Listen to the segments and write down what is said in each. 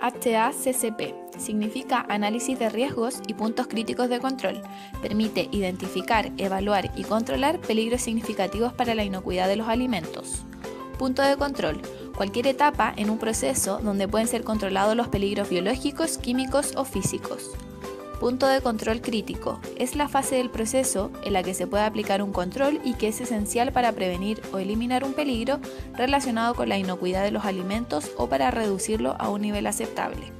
HACCP significa Análisis de Riesgos y Puntos Críticos de Control. Permite identificar, evaluar y controlar peligros significativos para la inocuidad de los alimentos. Punto de control. Cualquier etapa en un proceso donde pueden ser controlados los peligros biológicos, químicos o físicos. Punto de control crítico. Es la fase del proceso en la que se puede aplicar un control y que es esencial para prevenir o eliminar un peligro relacionado con la inocuidad de los alimentos o para reducirlo a un nivel aceptable.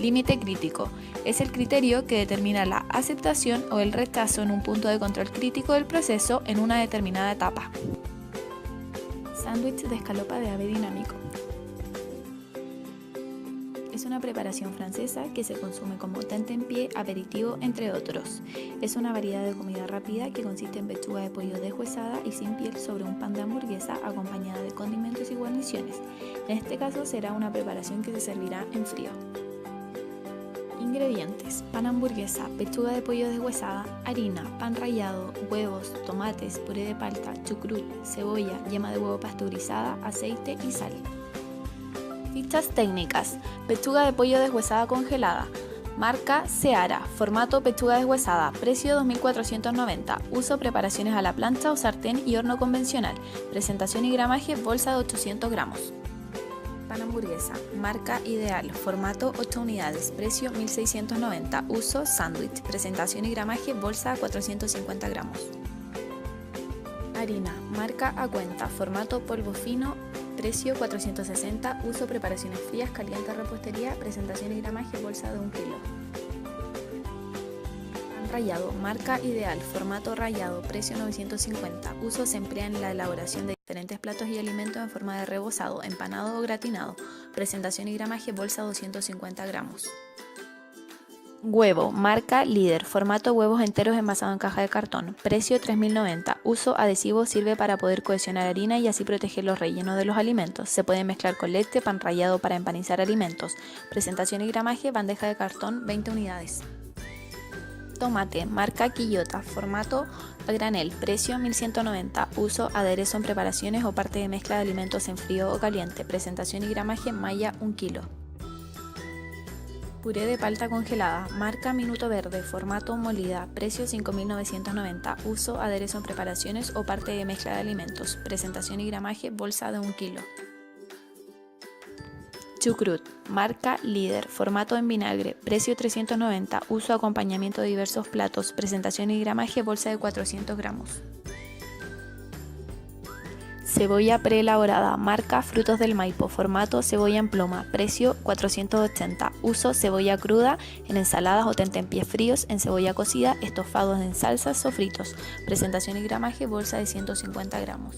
Límite crítico. Es el criterio que determina la aceptación o el rechazo en un punto de control crítico del proceso en una determinada etapa. Sándwich de escalopa de ave dinámico. Es una preparación francesa que se consume como tentempié, aperitivo, entre otros. Es una variedad de comida rápida que consiste en pechuga de pollo deshuesada y sin piel sobre un pan de hamburguesa acompañada de condimentos y guarniciones. En este caso será una preparación que se servirá en frío. Ingredientes: pan hamburguesa, pechuga de pollo deshuesada, harina, pan rallado, huevos, tomates, puré de palta, chucrut, cebolla, yema de huevo pasteurizada, aceite y sal. Fichas técnicas: pechuga de pollo deshuesada congelada, marca Seara, formato pechuga deshuesada, precio 2.490, uso preparaciones a la plancha o sartén y horno convencional, presentación y gramaje bolsa de 800 gramos. Pan hamburguesa, marca Ideal, formato 8 unidades, precio 1.690, uso sándwich, presentación y gramaje bolsa 450 gramos. Harina, marca A Cuenta, formato polvo fino, precio 460, uso preparaciones frías, caliente repostería, presentación y gramaje bolsa de 1 kilo. Pan rallado, marca Ideal, formato rallado, precio 950, uso se emplea en la elaboración de diferentes platos y alimentos en forma de rebozado, empanado o gratinado, presentación y gramaje bolsa 250 gramos. Huevo, marca Líder, formato huevos enteros envasados en caja de cartón, precio 3.090, uso adhesivo, sirve para poder cohesionar harina y así proteger los rellenos de los alimentos, se puede mezclar con leche, pan rallado para empanizar alimentos, presentación y gramaje, bandeja de cartón, 20 unidades. Tomate, marca Quillota, formato a granel, precio 1.190, uso aderezo en preparaciones o parte de mezcla de alimentos en frío o caliente, presentación y gramaje malla 1 kilo. Puré de palta congelada, marca Minuto Verde, formato molida, precio 5.990, uso aderezo en preparaciones o parte de mezcla de alimentos, presentación y gramaje bolsa de 1 kilo. Chucrut, marca Líder, formato en vinagre, precio 390, uso acompañamiento de diversos platos, presentación y gramaje bolsa de 400 gramos. Cebolla preelaborada, marca Frutos del Maipo, formato cebolla en pluma, precio 480, uso cebolla cruda en ensaladas o tentempiés fríos, en cebolla cocida, estofados en salsas, sofritos, presentación y gramaje bolsa de 150 gramos.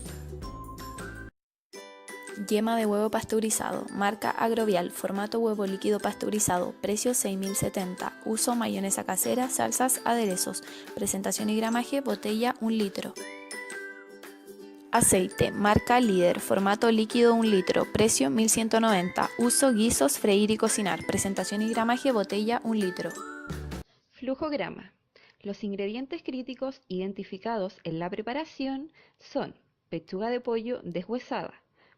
Yema de huevo pasteurizado, marca Agrovial, formato huevo líquido pasteurizado, precio 6.070, uso mayonesa casera, salsas, aderezos, presentación y gramaje botella 1 litro. Aceite, marca Líder, formato líquido 1 litro, precio 1.190, uso guisos, freír y cocinar, presentación y gramaje botella 1 litro. Flujograma. Los ingredientes críticos identificados en la preparación son pechuga de pollo deshuesada,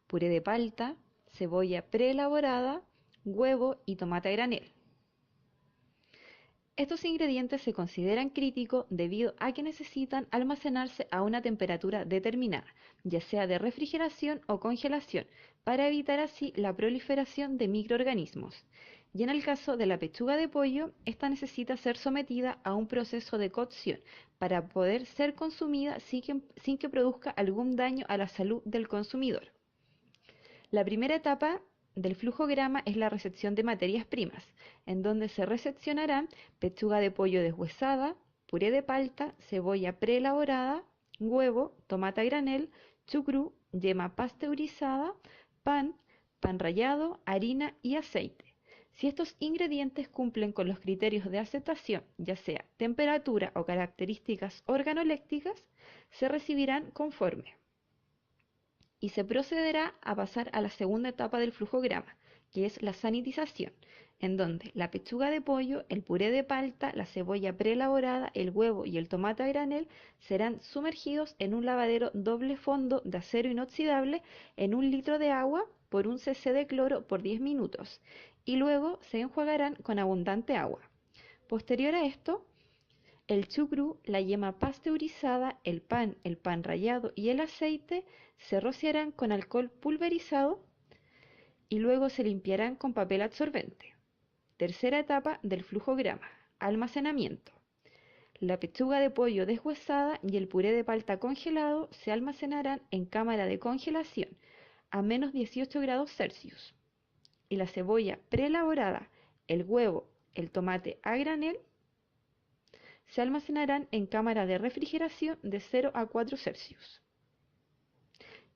puré de palta, cebolla preelaborada, huevo y tomate a granel. Estos ingredientes se consideran críticos debido a que necesitan almacenarse a una temperatura determinada, ya sea de refrigeración o congelación, para evitar así la proliferación de microorganismos. Y en el caso de la pechuga de pollo, esta necesita ser sometida a un proceso de cocción para poder ser consumida sin que produzca algún daño a la salud del consumidor. La primera etapa del flujograma es la recepción de materias primas, en donde se recepcionarán pechuga de pollo deshuesada, puré de palta, cebolla preelaborada, huevo, tomate a granel, chucrú, yema pasteurizada, pan, pan rallado, harina y aceite. Si estos ingredientes cumplen con los criterios de aceptación, ya sea temperatura o características organolépticas, se recibirán conforme. Y se procederá a pasar a la segunda etapa del flujograma, que es la sanitización, en donde la pechuga de pollo, el puré de palta, la cebolla preelaborada, el huevo y el tomate a granel serán sumergidos en un lavadero doble fondo de acero inoxidable en 1 litro de agua por 1 cc de cloro por 10 minutos y luego se enjuagarán con abundante agua. Posterior a esto, el chucrú, la yema pasteurizada, el pan rallado y el aceite se rociarán con alcohol pulverizado y luego se limpiarán con papel absorbente. Tercera etapa del flujograma, almacenamiento. La pechuga de pollo deshuesada y el puré de palta congelado se almacenarán en cámara de congelación a menos 18 grados Celsius. Y la cebolla preelaborada, el huevo, el tomate a granel se almacenarán en cámara de refrigeración de 0 a 4 Celsius.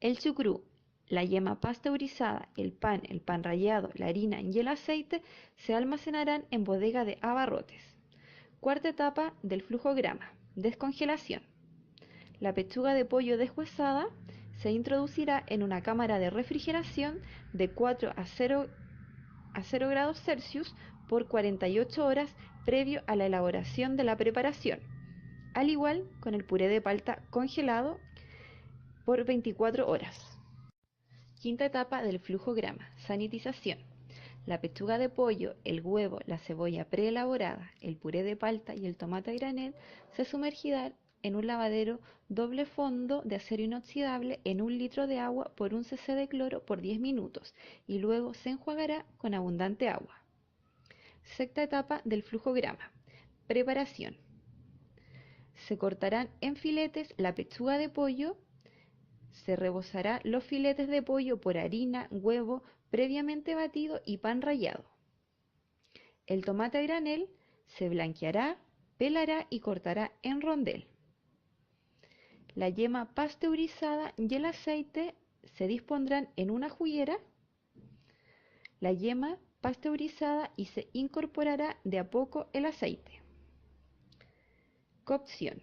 El chucrú, la yema pasteurizada, el pan rallado, la harina y el aceite se almacenarán en bodega de abarrotes. Cuarta etapa del flujograma, descongelación. La pechuga de pollo deshuesada se introducirá en una cámara de refrigeración de 4 a 0 grados Celsius por 48 horas previo a la elaboración de la preparación, al igual con el puré de palta congelado por 24 horas. Quinta etapa del flujograma, sanitización. La pechuga de pollo, el huevo, la cebolla preelaborada, el puré de palta y el tomate a granel se sumergirán en un lavadero doble fondo de acero inoxidable en 1 litro de agua por 1 cc de cloro por 10 minutos y luego se enjuagará con abundante agua. Sexta etapa del flujograma, preparación. Se cortarán en filetes la pechuga de pollo, se rebozará los filetes de pollo por harina, huevo previamente batido y pan rallado. El tomate a granel se blanqueará, pelará y cortará en rondel. La yema pasteurizada y el aceite se dispondrán en una juguera. La yema pasteurizada y se incorporará de a poco el aceite. Cocción.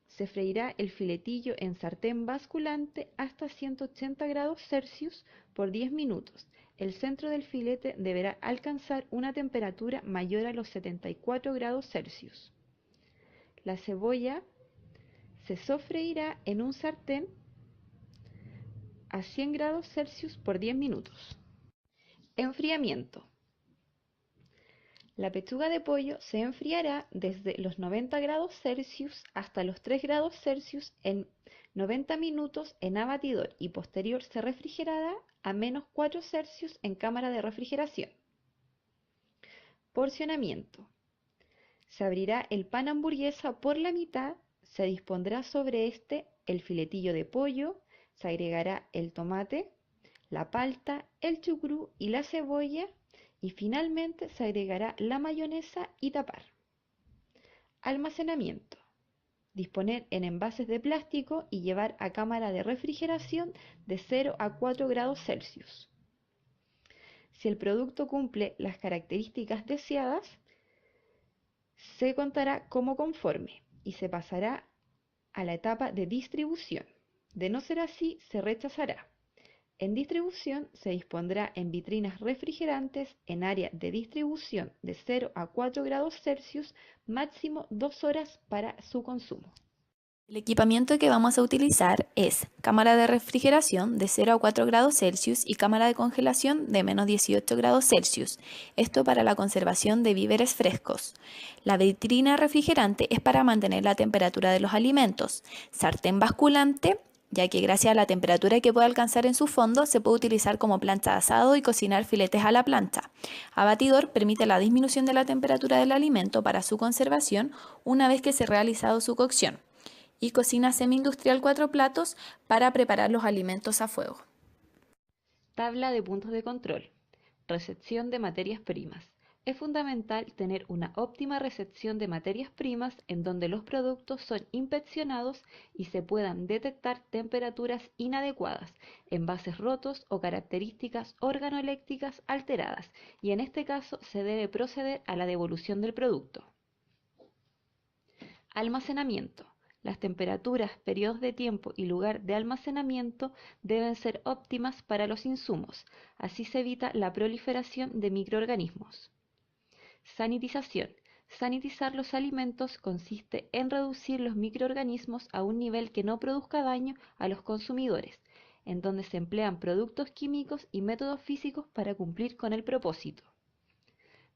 Se freirá el filetillo en sartén basculante hasta 180 grados Celsius por 10 minutos. El centro del filete deberá alcanzar una temperatura mayor a los 74 grados Celsius. La cebolla se sofreirá en un sartén a 100 grados Celsius por 10 minutos. Enfriamiento. La pechuga de pollo se enfriará desde los 90 grados Celsius hasta los 3 grados Celsius en 90 minutos en abatidor y posterior se refrigerará a menos 4 Celsius en cámara de refrigeración. Porcionamiento. Se abrirá el pan hamburguesa por la mitad, se dispondrá sobre este el filetillo de pollo, se agregará el tomate, la palta, el chucrú y la cebolla y finalmente se agregará la mayonesa y tapar. Almacenamiento. Disponer en envases de plástico y llevar a cámara de refrigeración de 0 a 4 grados Celsius. Si el producto cumple las características deseadas, se contará como conforme y se pasará a la etapa de distribución. De no ser así, se rechazará. En distribución se dispondrá en vitrinas refrigerantes en área de distribución de 0 a 4 grados Celsius, máximo 2 horas para su consumo. El equipamiento que vamos a utilizar es cámara de refrigeración de 0 a 4 grados Celsius y cámara de congelación de menos 18 grados Celsius. Esto para la conservación de víveres frescos. La vitrina refrigerante es para mantener la temperatura de los alimentos. Sartén basculante, ya que gracias a la temperatura que puede alcanzar en su fondo se puede utilizar como plancha de asado y cocinar filetes a la plancha. Abatidor permite la disminución de la temperatura del alimento para su conservación una vez que se ha realizado su cocción. Y cocina semi-industrial 4 platos para preparar los alimentos a fuego. Tabla de puntos de control. Recepción de materias primas. Es fundamental tener una óptima recepción de materias primas en donde los productos son inspeccionados y se puedan detectar temperaturas inadecuadas, envases rotos o características organoeléctricas alteradas, y en este caso se debe proceder a la devolución del producto. Almacenamiento. Las temperaturas, periodos de tiempo y lugar de almacenamiento deben ser óptimas para los insumos, así se evita la proliferación de microorganismos. Sanitización. Sanitizar los alimentos consiste en reducir los microorganismos a un nivel que no produzca daño a los consumidores, en donde se emplean productos químicos y métodos físicos para cumplir con el propósito.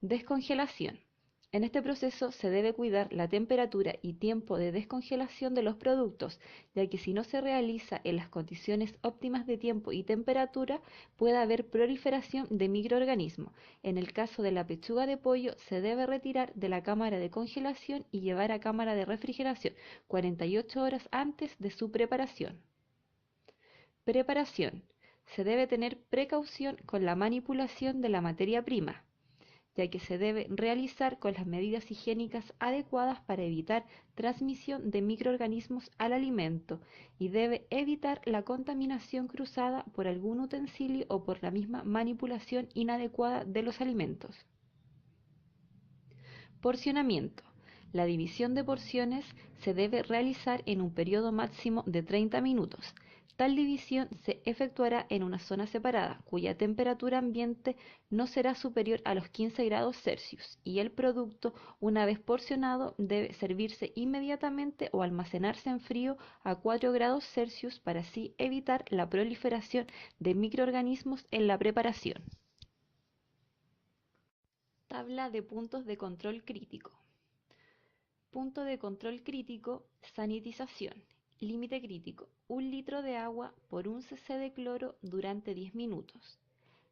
Descongelación. En este proceso se debe cuidar la temperatura y tiempo de descongelación de los productos, ya que si no se realiza en las condiciones óptimas de tiempo y temperatura, puede haber proliferación de microorganismos. En el caso de la pechuga de pollo, se debe retirar de la cámara de congelación y llevar a cámara de refrigeración 48 horas antes de su preparación. Preparación. Se debe tener precaución con la manipulación de la materia prima, ya que se debe realizar con las medidas higiénicas adecuadas para evitar transmisión de microorganismos al alimento y debe evitar la contaminación cruzada por algún utensilio o por la misma manipulación inadecuada de los alimentos. Porcionamiento. La división de porciones se debe realizar en un periodo máximo de 30 minutos. Tal división se efectuará en una zona separada, cuya temperatura ambiente no será superior a los 15 grados Celsius, y el producto, una vez porcionado, debe servirse inmediatamente o almacenarse en frío a 4 grados Celsius para así evitar la proliferación de microorganismos en la preparación. Tabla de puntos de control crítico. Punto de control crítico, sanitización. Límite crítico, 1 litro de agua por 1 cc de cloro durante 10 minutos.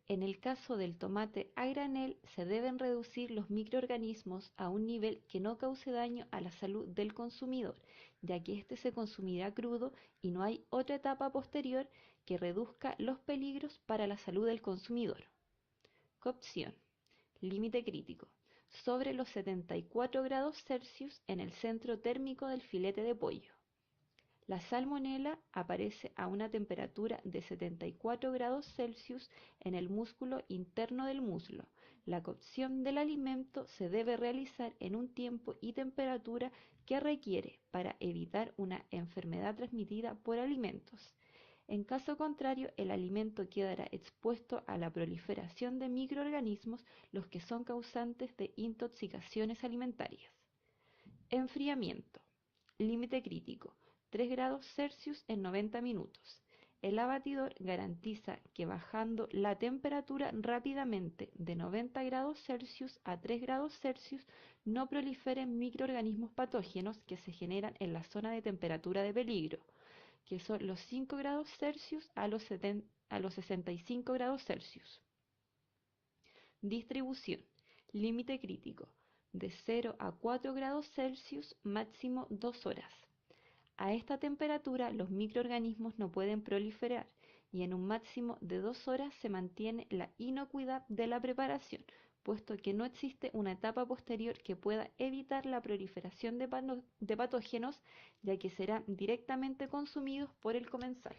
En el caso del tomate a granel, se deben reducir los microorganismos a un nivel que no cause daño a la salud del consumidor, ya que éste se consumirá crudo y no hay otra etapa posterior que reduzca los peligros para la salud del consumidor. Cocción. Límite crítico, sobre los 74 grados Celsius en el centro térmico del filete de pollo. La salmonela aparece a una temperatura de 74 grados Celsius en el músculo interno del muslo. La cocción del alimento se debe realizar en un tiempo y temperatura que requiere para evitar una enfermedad transmitida por alimentos. En caso contrario, el alimento quedará expuesto a la proliferación de microorganismos, los que son causantes de intoxicaciones alimentarias. Enfriamiento. Límite crítico, 3 grados Celsius en 90 minutos. El abatidor garantiza que bajando la temperatura rápidamente de 90 grados Celsius a 3 grados Celsius no proliferen microorganismos patógenos que se generan en la zona de temperatura de peligro, que son los 5 grados Celsius a los 65 grados Celsius. Distribución. Límite crítico, de 0 a 4 grados Celsius, máximo 2 horas. A esta temperatura los microorganismos no pueden proliferar y en un máximo de 2 horas se mantiene la inocuidad de la preparación, puesto que no existe una etapa posterior que pueda evitar la proliferación de patógenos, ya que serán directamente consumidos por el comensal.